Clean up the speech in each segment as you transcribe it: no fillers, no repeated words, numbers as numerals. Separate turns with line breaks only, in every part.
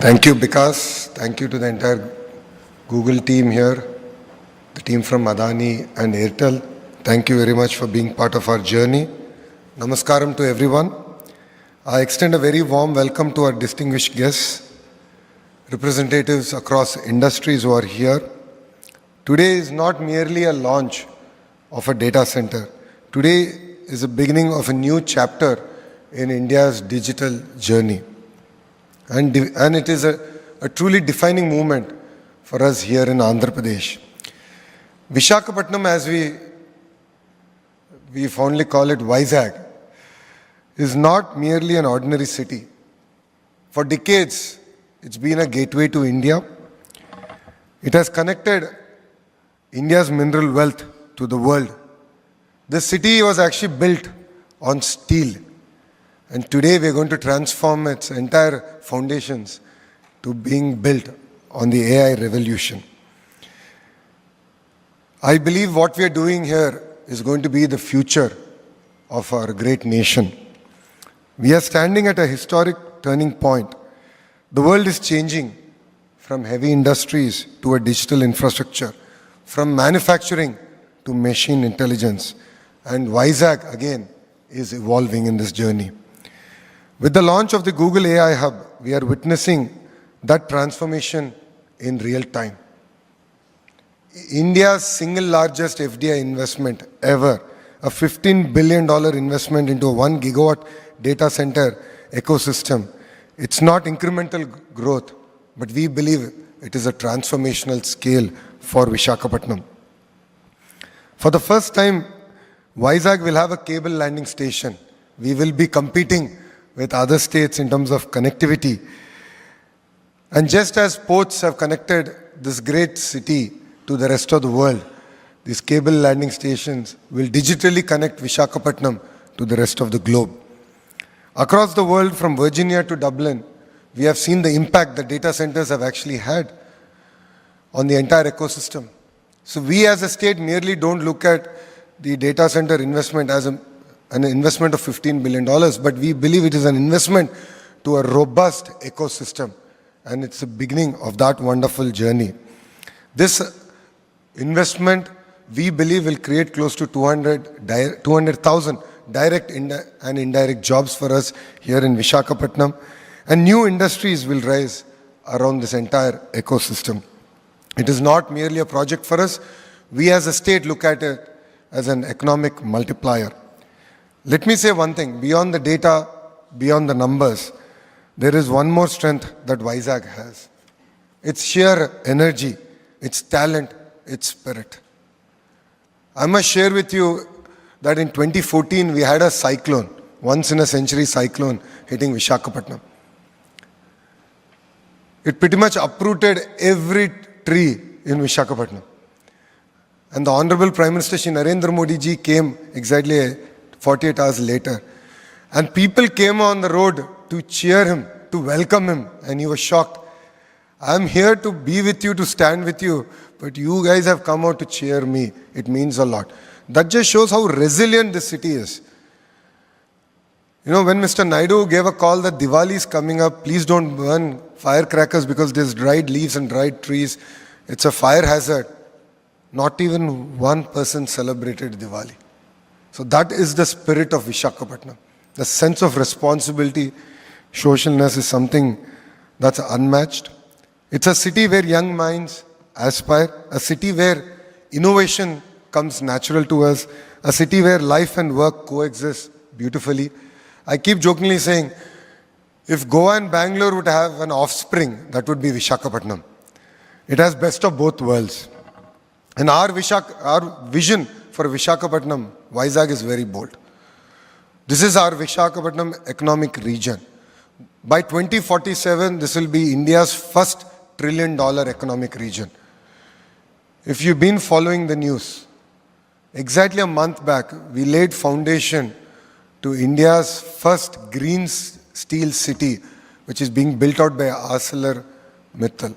Thank you, Vikas. Thank you to the entire Google team here, the team from Adani and Airtel. Thank you very much for being part of our journey. Namaskaram to everyone. I extend a very warm welcome to our distinguished guests, representatives across industries who are here. Today is not merely a launch of a data center. Today is the beginning of a new chapter in India's digital journey. And it is a truly defining moment for us here in Andhra Pradesh. Visakhapatnam, as we fondly call it, Vizag, is not merely an ordinary city. For decades, it's been a gateway to India. It has connected India's mineral wealth to the world. This city was actually built on steel. And today we're going to transform its entire foundations to being built on the AI revolution. I believe what we are doing here is going to be the future of our great nation. We are standing at a historic turning point. The world is changing from heavy industries to a digital infrastructure, from manufacturing to machine intelligence. And Vizag, again, is evolving in this journey. With the launch of the Google AI Hub, we are witnessing that transformation in real time. India's single largest FDI investment ever, a $15 billion investment into a 1 gigawatt data center ecosystem. It's not incremental growth, but we believe it is a transformational scale for Visakhapatnam. For the first time, Vizag will have a cable landing station. We will be competing with other states in terms of connectivity. And just as ports have connected this great city to the rest of the world, these cable landing stations will digitally connect Visakhapatnam to the rest of the globe. Across the world, from Virginia to Dublin, we have seen the impact that data centers have actually had on the entire ecosystem. So we as a state merely don't look at the data center investment as an investment of $15 billion, but we believe it is an investment to a robust ecosystem, and it's the beginning of that wonderful journey. This investment, we believe, will create close to 200,000 direct and indirect jobs for us here in Visakhapatnam, and new industries will rise around this entire ecosystem. It is not merely a project for us. We as a state look at it as an economic multiplier. Let me say one thing, beyond the data, beyond the numbers, there is one more strength that Vizag has. Its sheer energy, its talent, its spirit. I must share with you that in 2014, we had a cyclone, once in a century cyclone hitting Visakhapatnam. It pretty much uprooted every tree in Visakhapatnam. And the Honorable Prime Minister Shri Narendra Modi ji came exactly 48 hours later. And people came on the road to cheer him, to welcome him, and he was shocked. I'm here to be with you, to stand with you, but you guys have come out to cheer me. It means a lot. That just shows how resilient this city is. You know, when Mr. Naidu gave a call that Diwali is coming up, please don't burn firecrackers because there's dried leaves and dried trees. It's a fire hazard. Not even one person celebrated Diwali. So that is the spirit of Visakhapatnam. The sense of responsibility, socialness is something that's unmatched. It's a city where young minds aspire, a city where innovation comes natural to us, a city where life and work coexist beautifully. I keep jokingly saying, if Goa and Bangalore would have an offspring, that would be Visakhapatnam. It has best of both worlds. And our vision for Visakhapatnam, Vizag, is very bold. This is our Visakhapatnam economic region. By 2047, this will be India's first $1 trillion economic region. If you've been following the news, exactly a month back, we laid foundation to India's first green steel city, which is being built out by ArcelorMittal.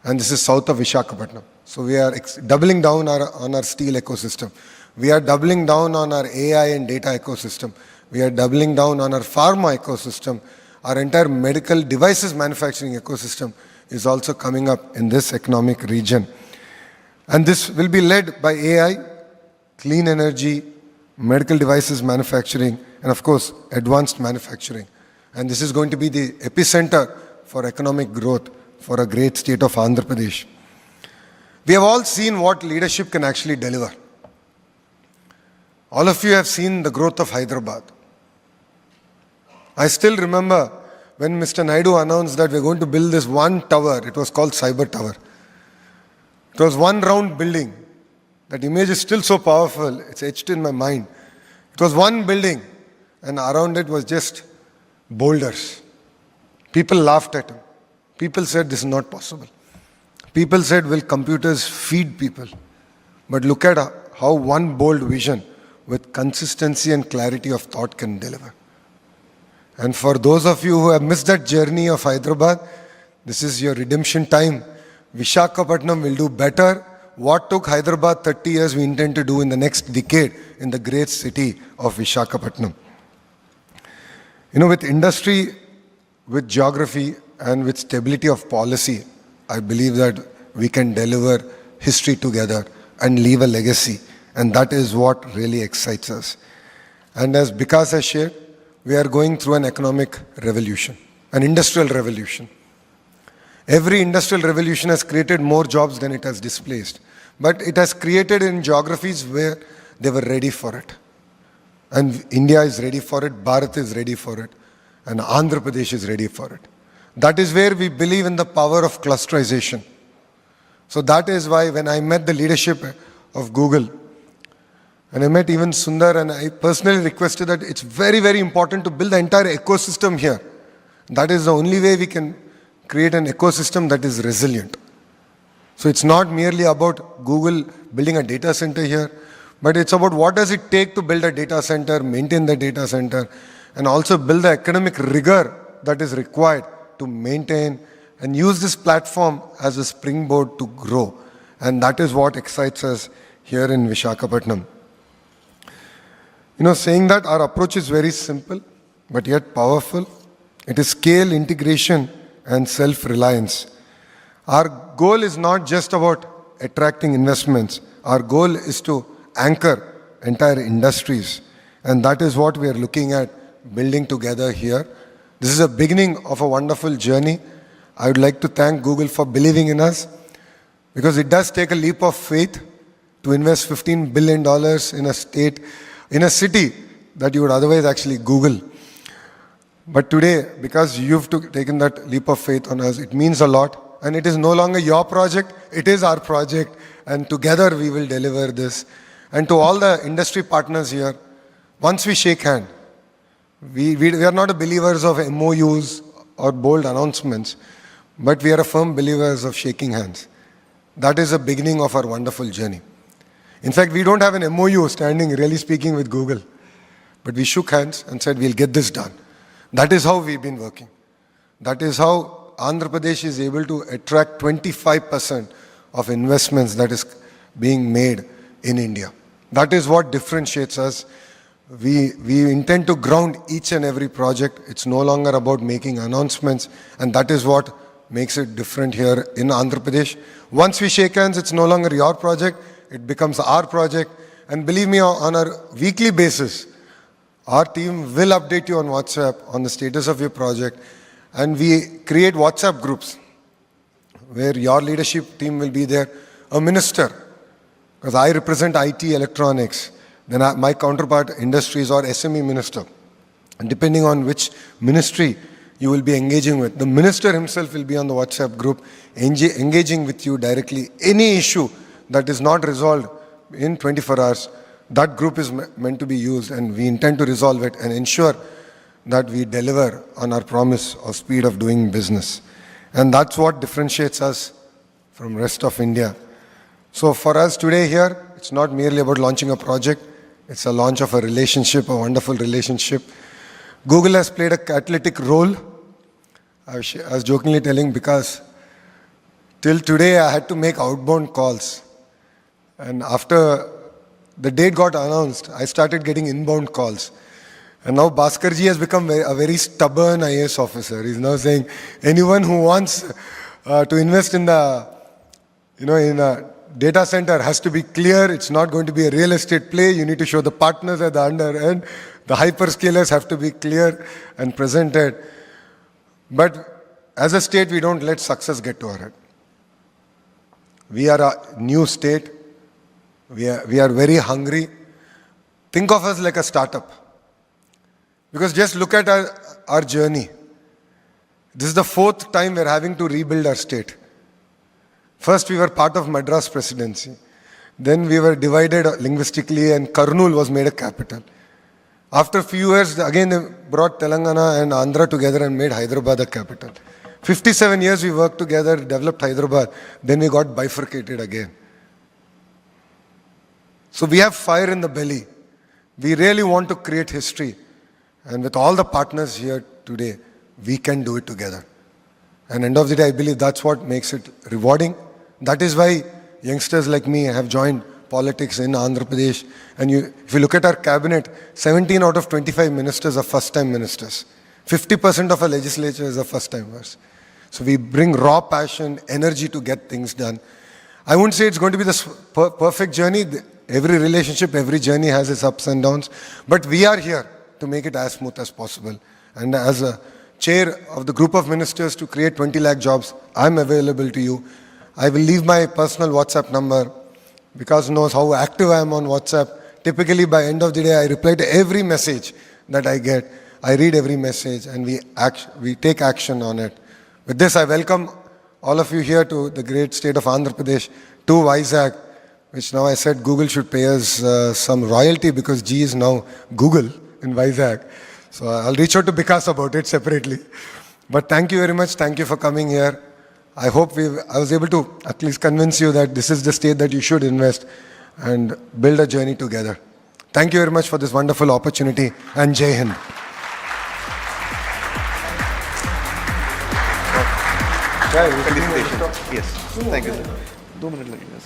And this is south of Visakhapatnam. So we are doubling down on our steel ecosystem. We are doubling down on our AI and data ecosystem. We are doubling down on our pharma ecosystem. our entire medical devices manufacturing ecosystem is also coming up in this economic region. And this will be led by AI, clean energy, medical devices manufacturing, and of course, advanced manufacturing. And this is going to be the epicenter for economic growth for a great state of Andhra Pradesh. We have all seen what leadership can actually deliver. All of you have seen the growth of Hyderabad. I still remember when Mr. Naidu announced that we're going to build this one tower. It was called Cyber Tower. It was one round building. That image is still so powerful, it's etched in my mind. It was one building, and around it was just boulders. People laughed at him. People said this is not possible. People said, will computers feed people? But look at how one bold vision with consistency and clarity of thought can deliver. And for those of you who have missed that journey of Hyderabad, this is your redemption time. Visakhapatnam will do better. What took Hyderabad 30 years, we intend to do in the next decade in the great city of Visakhapatnam. You know, with industry, with geography, and with stability of policy, I believe that we can deliver history together and leave a legacy. And that is what really excites us. And as Vikas has shared, we are going through an economic revolution, an industrial revolution. Every industrial revolution has created more jobs than it has displaced. But it has created in geographies where they were ready for it. And India is ready for it, Bharat is ready for it, and Andhra Pradesh is ready for it. That is where we believe in the power of clusterization. So that is why when I met the leadership of Google, and I met even Sundar, and I personally requested that it's very, very important to build the entire ecosystem here. That is the only way we can create an ecosystem that is resilient. So it's not merely about Google building a data center here, but it's about what does it take to build a data center, maintain the data center, and also build the economic rigor that is required to maintain and use this platform as a springboard to grow. And that is what excites us here in Visakhapatnam. You know, saying that our approach is very simple, but yet powerful. It is scale, integration, and self-reliance. Our goal is not just about attracting investments. Our goal is to anchor entire industries. And that is what we are looking at building together here. This is a beginning of a wonderful journey. I would like to thank Google for believing in us, because it does take a leap of faith to invest $15 billion in a city that you would otherwise actually Google. But today, because you've taken that leap of faith on us, it means a lot. And it is no longer your project, it is our project. And together we will deliver this. And to all the industry partners here, once we shake hands, we are not believers of MOUs or bold announcements, but we are firm believers of shaking hands. That is the beginning of our wonderful journey. In fact, we don't have an MOU standing, really speaking, with Google. But we shook hands and said, we'll get this done. That is how we've been working. That is how Andhra Pradesh is able to attract 25% of investments that is being made in India. That is what differentiates us. We intend to ground each and every project. It's no longer about making announcements, and that is what makes it different here in Andhra Pradesh. Once we shake hands, it's no longer your project, it becomes our project. And believe me, on a weekly basis, our team will update you on WhatsApp on the status of your project. And we create WhatsApp groups where your leadership team will be there. A minister, because I represent IT, electronics, then my counterpart, industries or SME minister. And depending on which ministry you will be engaging with, the minister himself will be on the WhatsApp group, engaging with you directly. Any issue that is not resolved in 24 hours, that group is meant to be used, and we intend to resolve it and ensure that we deliver on our promise of speed of doing business. And that's what differentiates us from rest of India. So for us today here, it's not merely about launching a project, it's a launch of a relationship, a wonderful relationship. Google has played a catalytic role. I was jokingly telling, because till today I had to make outbound calls. And after the date got announced, I started getting inbound calls. And now Bhaskarji has become a very stubborn IAS officer. He's now saying anyone who wants to invest in in a data center has to be clear. It's not going to be a real estate play. You need to show the partners at the under end. The hyperscalers have to be clear and presented. But as a state, we don't let success get to our head. We are a new state. We are very hungry. Think of us like a startup. Because just look at our journey. This is the 4th time we're having to rebuild our state. First, we were part of Madras presidency. Then we were divided linguistically and Kurnool was made a capital. After a few years, again they brought Telangana and Andhra together and made Hyderabad a capital. 57 years we worked together, developed Hyderabad. Then we got bifurcated again. So we have fire in the belly. We really want to create history. And with all the partners here today, we can do it together. And end of the day, I believe that's what makes it rewarding. That is why youngsters like me have joined politics in Andhra Pradesh. And if you look at our cabinet, 17 out of 25 ministers are first-time ministers. 50% of our legislatures are first-timers. So we bring raw passion, energy to get things done. I wouldn't say it's going to be the perfect journey. Every relationship, every journey has its ups and downs. But we are here to make it as smooth as possible. And as a chair of the group of ministers to create 20 lakh jobs, I'm available to you. I will leave my personal WhatsApp number. Vikas knows how active I am on WhatsApp. Typically by end of the day, I reply to every message that I get. I read every message and we take action on it. With this, I welcome all of you here to the great state of Andhra Pradesh, to Vizag, which now I said Google should pay us some royalty because G is now Google in Vizag. So I'll reach out to Vikas about it separately. But thank you very much. Thank you for coming here. I hope I was able to at least convince you that this is the state that you should invest and build a journey together. Thank you very much for this wonderful opportunity and Jai Hind.
Yes. Thank you, sir. 2 minutes लगेगा.